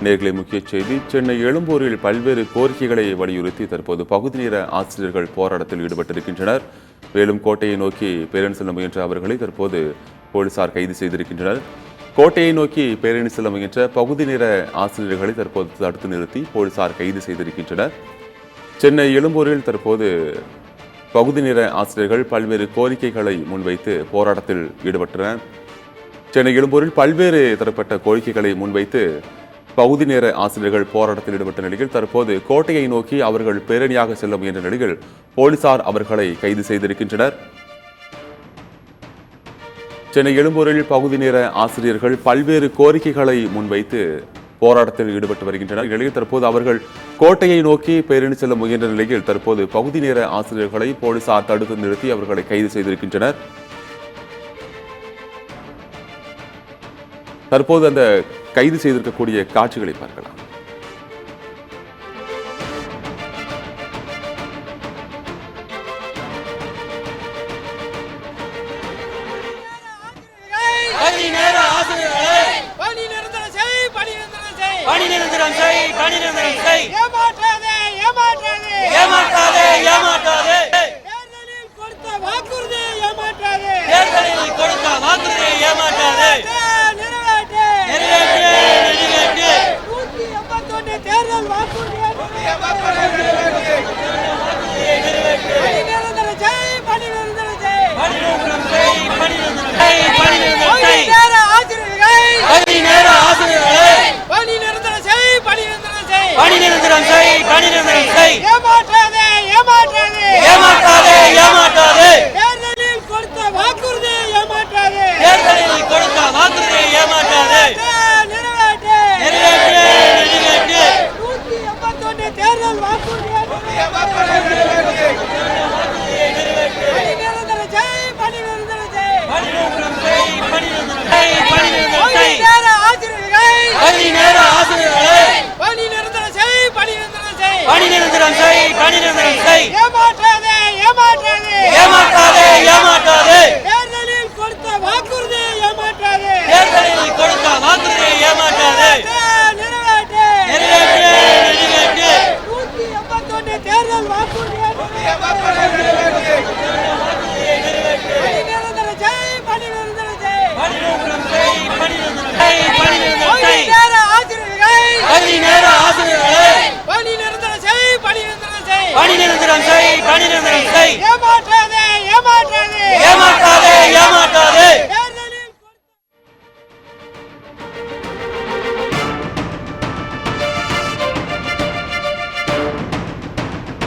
நேர்களை முக்கிய செய்தி. சென்னை எழும்பூரில் பல்வேறு கோரிக்கைகளை வலியுறுத்தி தற்போது பகுதி நேர ஆசிரியர்கள் போராட்டத்தில் ஈடுபட்டிருக்கின்றனர். மேலும் கோட்டையை நோக்கி பேரணி செல்ல முயன்ற அவர்களை தற்போது போலீசார் கைது செய்திருக்கின்றனர். கோட்டையை நோக்கி பேரணி செல்ல முயன்ற பகுதி நேர ஆசிரியர்களை தற்போது தடுத்து நிறுத்தி போலீசார் கைது செய்திருக்கின்றனர். சென்னை எழும்பூரில் தற்போது பகுதி நேர ஆசிரியர்கள் பல்வேறு கோரிக்கைகளை முன்வைத்து போராட்டத்தில் ஈடுபட்டனர். சென்னை எழும்பூரில் பல்வேறு தரப்பட்ட கோரிக்கைகளை முன்வைத்து பகுதி நேர ஆசிரியர்கள் போராட்டத்தில் ஈடுபட்ட நிலையில் தற்போது கோட்டையை நோக்கி அவர்கள் பேரணியாக செல்ல முயன்ற நிலையில் போலீசார் அவர்களை கைது செய்திருக்கின்றனர். சென்னை எழும்பூரில் பகுதி நேர ஆசிரியர்கள் பல்வேறு கோரிக்கைகளை முன்வைத்து போராட்டத்தில் ஈடுபட்டு வருகின்றனர். நிலையில் தற்போது அவர்கள் கோட்டையை நோக்கி பேரணி செல்ல முயன்ற நிலையில் தற்போது பகுதி நேர ஆசிரியர்களை போலீசார் தடுத்து நிறுத்தி அவர்களை கைது செய்திருக்கின்றனர். தற்போது அந்த கைது செய்திருக்கக்கூடிய காட்சிகளை பார்க்கலாம். ஏமாற்றாதே